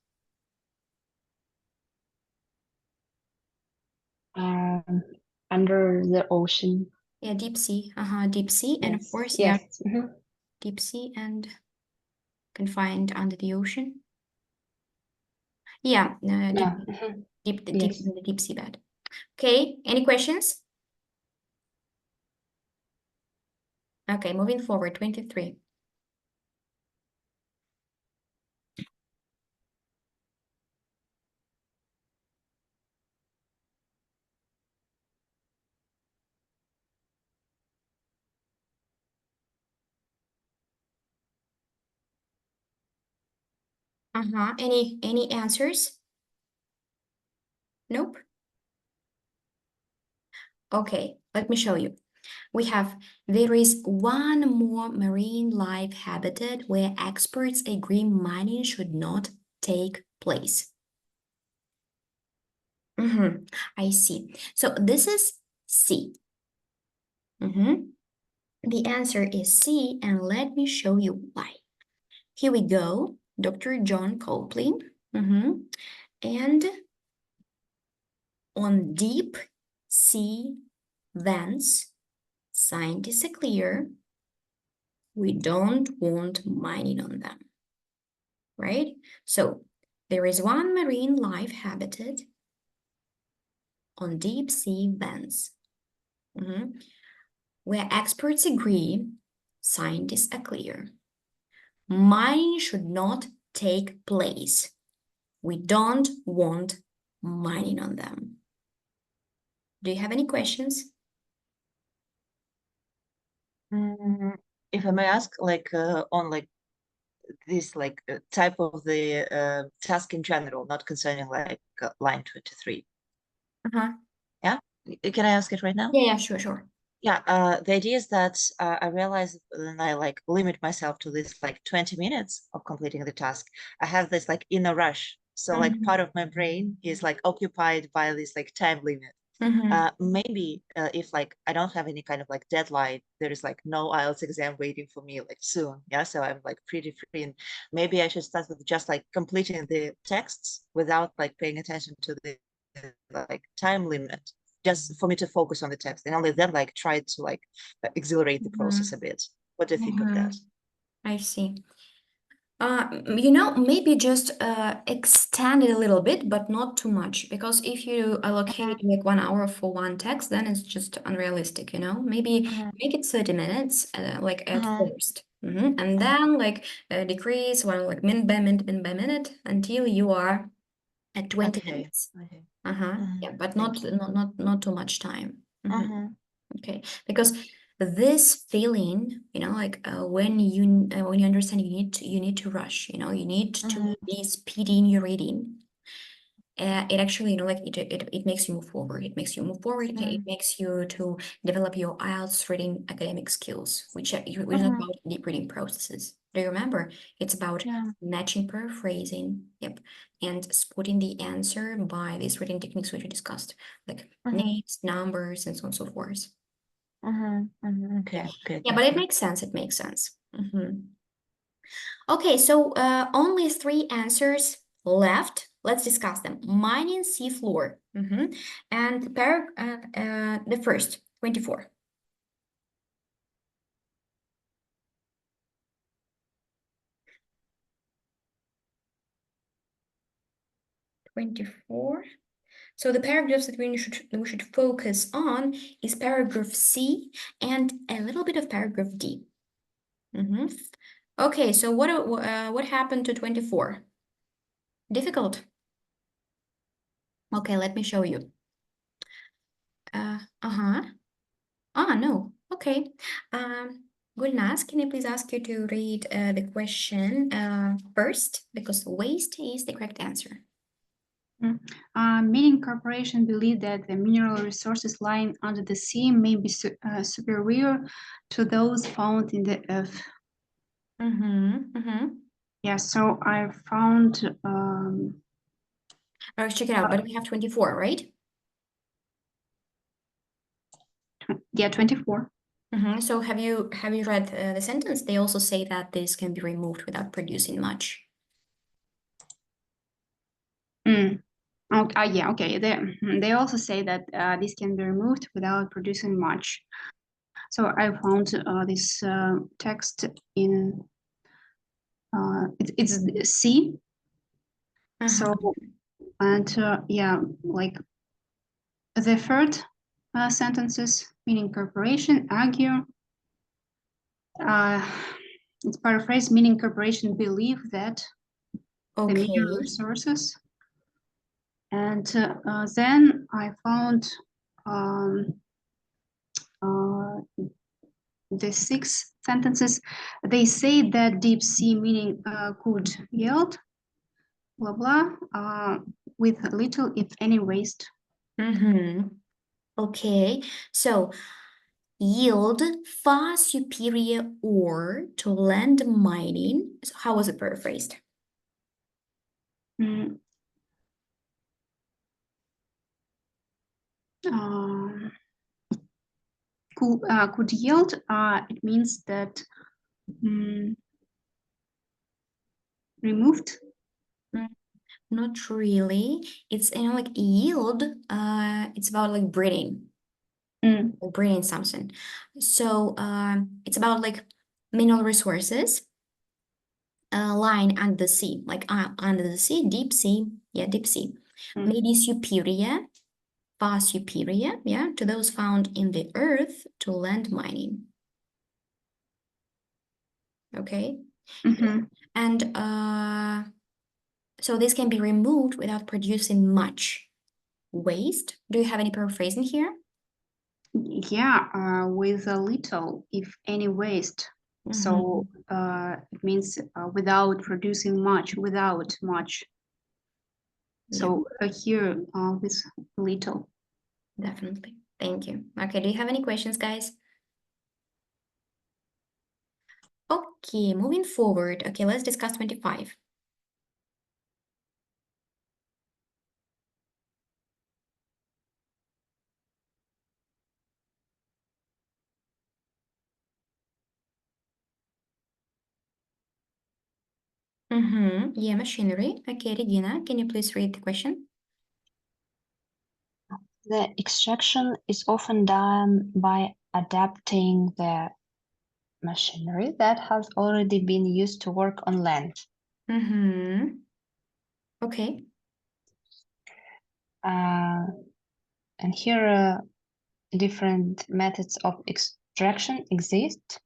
Under the ocean. Yeah, deep sea. Deep sea. And of Yes. course, Yes. yeah, deep sea and confined under the ocean. Yeah, deep Yes. in the deep sea bed. Okay, any questions? Okay, moving forward, 23. Any answers? Nope. Okay, let me show you. We have, there is one more marine life habitat where experts agree mining should not take place. I see. So this is C. The answer is C, and let me show you why. Here we go. Dr. John Copeland. And on deep sea vents, scientists are clear, we don't want mining on them, right? So there is one marine life habitat on deep sea vents, where experts agree, scientists are clear. Mining should not take place. We don't want mining on them. Do you have any questions? If I may ask, like on like this like type of the task in general, not concerning like line 23. Yeah, can I ask it right now? Yeah, sure. Yeah, the idea is that I realize when I like limit myself to this like 20 minutes of completing the task, I have this like inner rush. So like part of my brain is like occupied by this like time limit. Maybe if like I don't have any kind of like deadline, there is like no IELTS exam waiting for me like soon. Yeah, so I'm like pretty free, and maybe I should start with just like completing the texts without like paying attention to the like time limit, just for me to focus on the text, and only then like try to like accelerate the process a bit. What do you think of that? I see. Maybe just extend it a little bit, but not too much, because if you allocate like 1 hour for one text, then it's just unrealistic, Maybe make it 30 minutes, like at first, and then like decrease like minute by minute until you are at 20 minutes. Yeah, but not too much time. Okay, because this feeling, like when you understand you need to rush, you need to be speedy in your reading. It actually, like it makes you move forward. It makes you move forward. It makes you to develop your IELTS reading academic skills, which is about deep reading processes. Do you remember? It's about matching, paraphrasing, and spotting the answer by these reading techniques which we discussed, like names, numbers, and so on and so forth. Okay. Yeah, but it makes sense. It makes sense. Okay, so only 3 answers left. Let's discuss them. Mining sea floor. And the first, 24. So the paragraphs that we should focus on is paragraph C and a little bit of paragraph D. Okay, so what happened to 24? Difficult? Okay, let me show you. No. Okay. Gulnaz, can I please ask you to read the question first, because waste is the correct answer. Mining corporation believe that the mineral resources lying under the sea may be superior to those found in the earth. Yeah, so I found check it out, but we have 24, right? Yeah, 24. So have you read the sentence? They also say that this can be removed without producing much. Yeah, okay. They also say that this can be removed without producing much. So I found this text in it's C. So and yeah, like the third sentences, meaning corporation argue. It's paraphrased, meaning corporation believe that the mineral resources. And then I found the 6 sentences. They say that deep sea meaning could yield, blah blah, with little if any waste. Okay, so yield far superior ore to land mining. So how was it paraphrased? Could yield, it means that removed. Not really. It's like yield. It's about like breeding. Or breeding something. So it's about like mineral resources lying under the sea, like under the sea, deep sea. Yeah, deep sea. Maybe superior, far superior, yeah, to those found in the earth to land mining. Okay. And so this can be removed without producing much waste. Do you have any paraphrasing here? Yeah, with a little, if any, waste. So it means without producing much, without much. So here with little. Definitely. Thank you. Okay, do you have any questions, guys? Okay, moving forward. Okay, let's discuss 25. Yeah, machinery. Okay, Regina, can you please read the question? The extraction is often done by adapting the machinery that has already been used to work on land. Okay. And here different methods of extraction exist,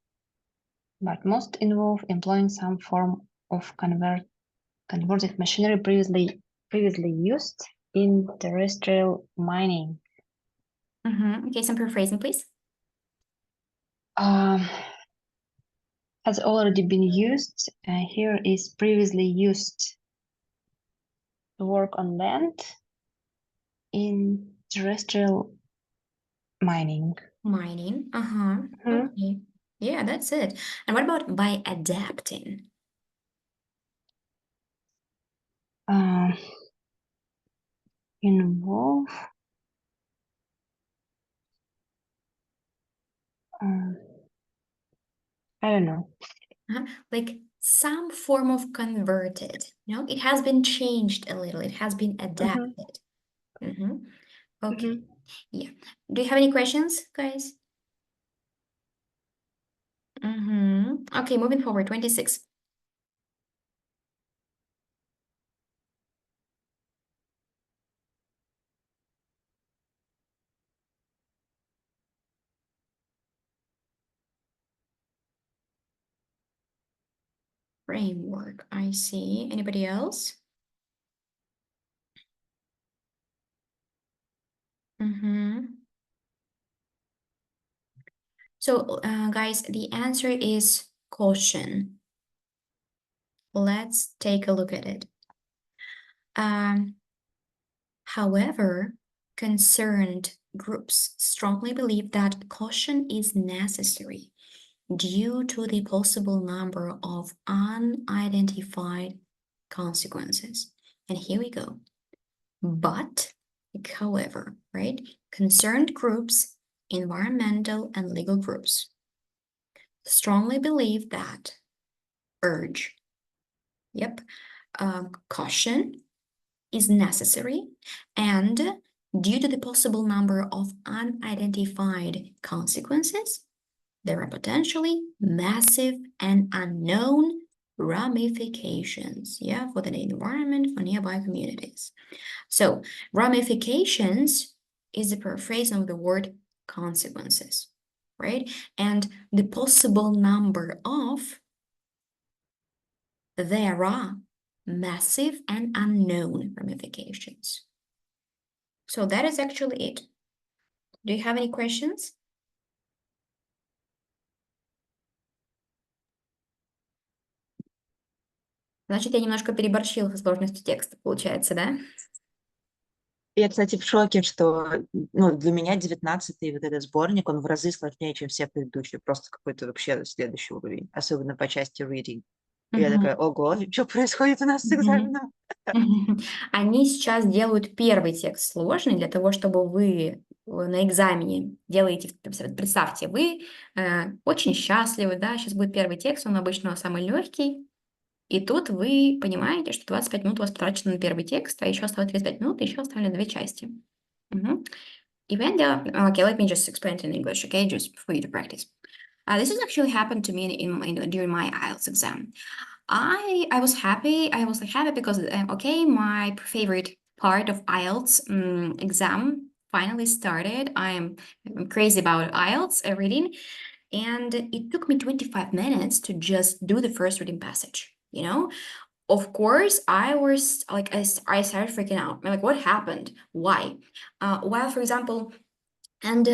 but most involve employing some form of converted machinery previously used in terrestrial mining. Okay, some paraphrasing, please. Has already been used. Here is previously used to work on land in terrestrial mining. Mining. Okay. Yeah, that's it. And what about by adapting? Involve I don't know. Like some form of converted, it has been changed a little, it has been adapted. Okay. Yeah. Do you have any questions, guys? Okay, moving forward, 26. Framework, I see. Anybody else? So, guys, the answer is caution. Let's take a look at it. However, concerned groups strongly believe that caution is necessary due to the possible number of unidentified consequences. And here we go. But, however, right? Concerned groups, environmental and legal groups, strongly believe that caution is necessary, and due to the possible number of unidentified consequences, there are potentially massive and unknown ramifications, for the environment, for nearby communities. So ramifications is a paraphrase of the word consequences, right? And the possible number of, there are massive and unknown ramifications. So that is actually it. Do you have any questions? Значит, я немножко переборщила со сложностью текста, получается, да? Я, кстати, в шоке, что для меня 19-й вот этот сборник, он в разы сложнее, чем все предыдущие. Просто какой-то вообще следующий уровень, особенно по части reading. И я такая, ого, что происходит у нас с экзаменом? Они сейчас делают первый текст сложный для того, чтобы вы на экзамене делаете, представьте, вы очень счастливы, да, сейчас будет первый текст, он обычно самый легкий, И тут вы понимаете, что 25 минут у вас потрачено на первый текст, а еще осталось 35 минут, и еще оставлены 2 части. Even though, okay, let me just explain it in English, okay, just for you to practice. This has actually happened to me during my IELTS exam. I was happy. I was like happy because okay, my favorite part of IELTS exam finally started. I'm crazy about IELTS reading, and it took me 25 minutes to just do the first reading passage. You know, of course, I was like I started freaking out. I'm like, what happened? Why? Well, for example, and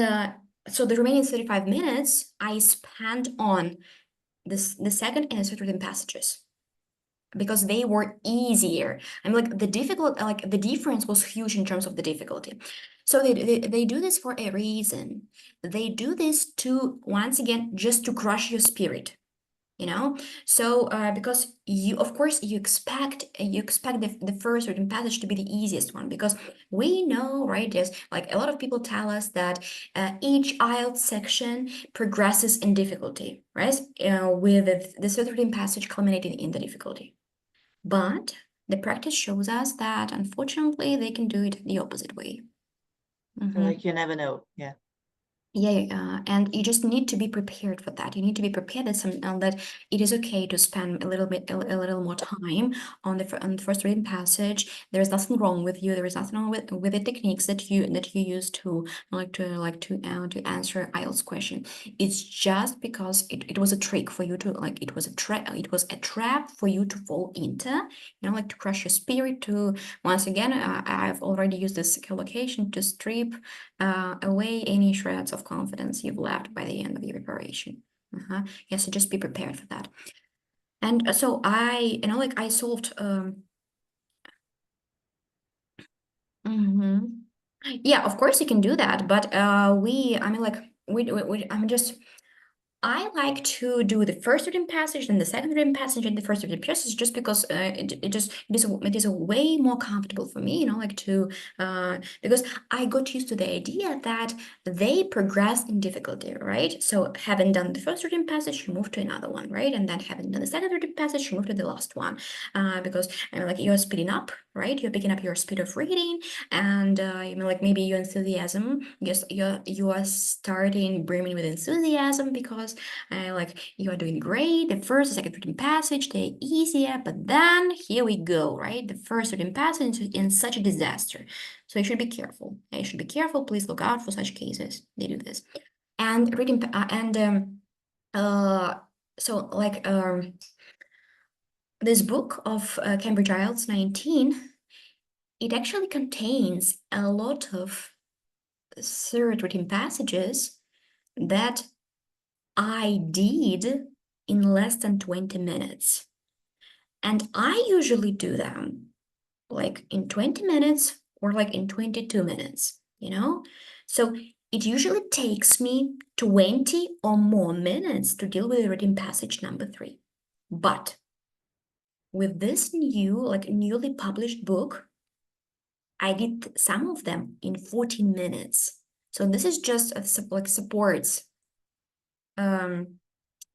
so the remaining 35 minutes I spent on the second and third reading passages, because they were easier. I mean, like the difference was huge in terms of the difficulty. So they do this for a reason. They do this to, once again, just to crush your spirit, you know. So because you, of course, you expect the first written passage to be the easiest one, because we know, right, there's like a lot of people tell us that each IELTS section progresses in difficulty, right, with the third written passage culminating in the difficulty. But the practice shows us that unfortunately they can do it the opposite way. Like you never know. Yeah. Yeah, and you just need to be prepared for that. You need to be prepared that it is okay to spend a little more time on the first reading passage. There is nothing wrong with you. There is nothing wrong with the techniques that you use to answer IELTS question. It's just because it was a trick for you to it was a trap for you to fall into, you know, like to crush your spirit. To, once again, I've already used this collocation to strip away any shreds of confidence you've left by the end of your preparation. Yeah, so just be prepared for that. And so I solved yeah, of course you can do that, but I like to do the first written passage, then the second written passage, and the first written passage, just because it is a way more comfortable for me, you know, like to because I got used to the idea that they progress in difficulty, right? So having done the first written passage, you move to another one, right? And then having done the second written passage, you move to the last one, because you're speeding up, right? You're picking up your speed of reading, and maybe your enthusiasm. Yes, you are starting brimming with enthusiasm because you are doing great. The first, second written passage, they're easier, but then here we go, right? The first written passage is such a disaster. So you should be careful. You should be careful. Please look out for such cases. They do this. And reading this book of Cambridge IELTS 19, it actually contains a lot of third written passages that I did in less than 20 minutes. And I usually do them like in 20 minutes or like in 22 minutes, you know? So it usually takes me 20 or more minutes to deal with the written passage number 3. But with this newly published book, I did some of them in 14 minutes. So this is just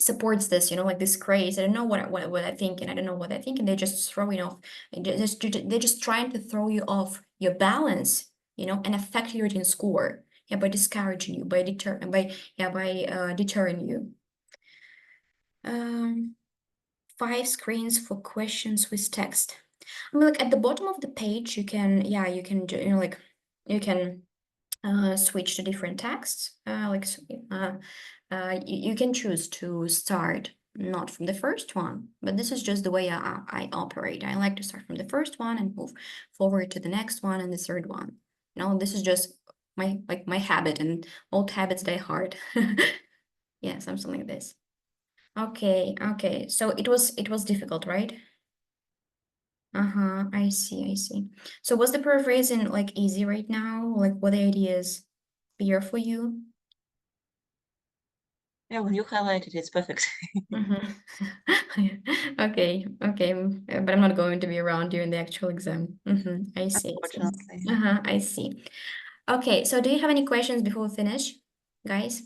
supports this, you know, like this craze. I don't know what I think, and I don't know what I think, and they're just throwing off. They're just trying to throw you off your balance, you know, and affect your written score. Yeah, by discouraging you, by deterring you. 5 screens for questions with text. I mean, like at the bottom of the page, you can do, you know, like you can switch to different texts. You can choose to start not from the first one, but this is just the way I operate. I like to start from the first one and move forward to the next one and the third one. You know, this is just my habit, and old habits die hard. Yeah, something like this. Okay. So it was difficult, right? I see. So was the paraphrasing like easy right now? Like, what the ideas clear for you? Yeah, when you highlight it, it's perfect. Okay, but I'm not going to be around during the actual exam. I see. Unfortunately. I see. Okay, so do you have any questions before we finish, guys?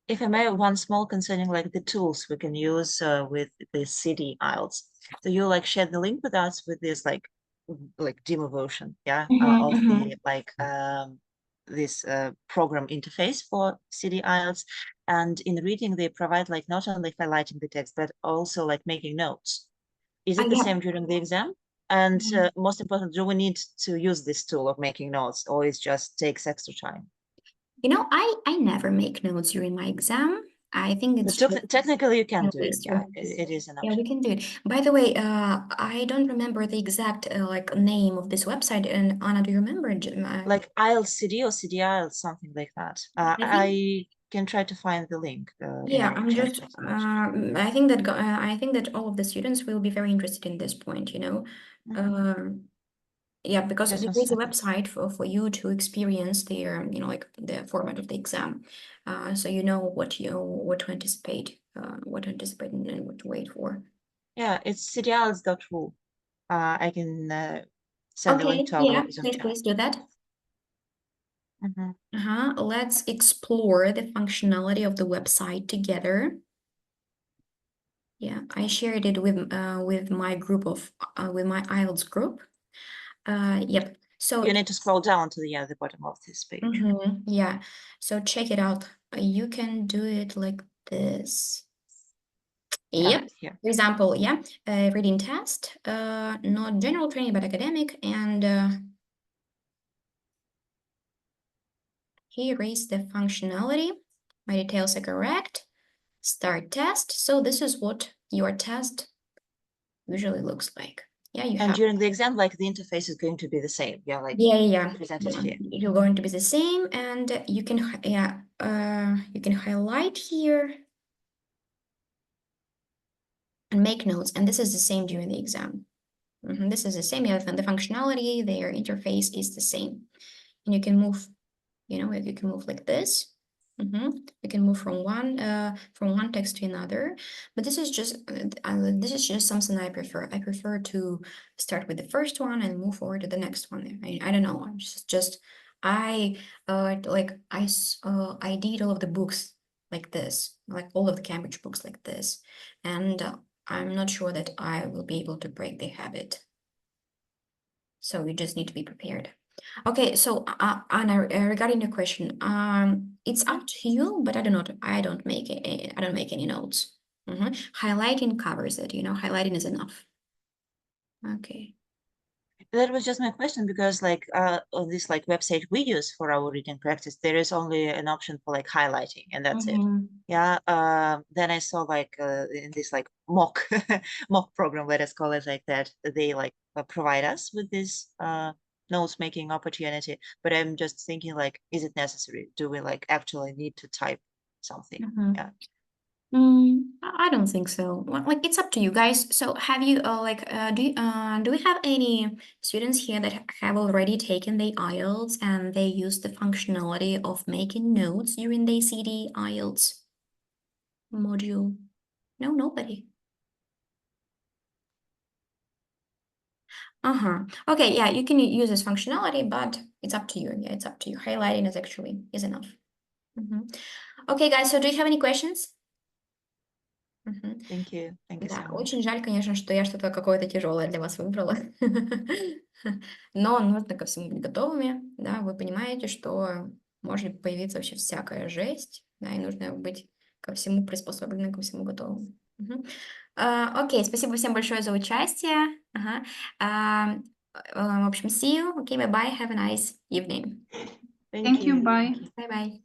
If I may, one small concerning like the tools we can use with the CD IELTS. So you like share the link with us with this like demo version, yeah, of the like this program interface for CD IELTS. And in reading, they provide like not only highlighting the text, but also like making notes. Is it the Yeah. same during the exam? And most important, do we need to use this tool of making notes, or it just takes extra time? You know, I never make notes during my exam. I think it's just Technically, you can no do it. waste Yeah, of- it is an Yeah, option. we can do it. By the way, I don't remember the exact like name of this website. And Anna, do you remember? Like IELTS CD or CD IELTS, something like that. think- I can try to find the link. In Yeah, our I'm chat just. message. I think that I think that all of the students will be very interested in this point. You know, yeah, because Just there one is a second. website for you to experience their, you know, like the format of the exam, so you know what to anticipate, and what to wait for. Yeah, it's cdIELTS.ru. I can send the link Okay, to our yeah, Zoom chat. please do that. Mhm. Let's explore the functionality of the website together. Yeah, I shared it with my group of with my IELTS group. Yep. So You need to scroll down to the bottom of this page. yeah. So check it out. You can do it like this. Yep. Here. For example, yeah, reading test, not general training, but academic, and here is the functionality. My details are correct. Start test. So this is what your test usually looks like. Yeah, you And have. during the exam, like the interface is going to be the same. Yeah, like Yeah. presented here. You're going to be the same, and you can you can highlight here and make notes. And this is the same during the exam. This is the same. Yeah, the functionality, their interface is the same, and you can move. You know, you can move like this. You can move from one text to another, but this is just something I prefer. I prefer to start with the first one and move forward to the next one. I don't know. I'm just I I did all of the books like this, like all of the Cambridge books like this, and I'm not sure that I will be able to break the habit. So you just need to be prepared. Okay, so Anna, regarding your question, it's up to you, but I don't make any notes. Highlighting covers it, you know, highlighting is enough. Okay. That was just my question, because like on this like website we use for our reading practice, there is only an option for like highlighting, and that's it. Yeah. Then I saw like in this like mock mock program, let us call it like that, they like provide us with this notes making opportunity. But I'm just thinking like, is it necessary? Do we like actually need to type something? Yeah. I don't think so. Like it's up to you guys. So have you do we have any students here that have already taken the IELTS and they use the functionality of making notes during the CD IELTS module? No, nobody. Okay, yeah, you can use this functionality, but it's up to you. Yeah, it's up to you. Highlighting is enough. Okay, guys, so do you have any questions? Thank you. Thank you Да, so much. очень жаль, конечно, что я что-то какое-то тяжелое для вас выбрала. Но нужно ко всему быть готовыми, да, вы понимаете, что может появиться вообще всякая жесть, да, и нужно быть ко всему приспособленным, ко всему готовым. Окей, спасибо всем большое за участие. В общем, see you. Okay, bye-bye. Have a nice evening. Thank you. Bye. Bye-bye.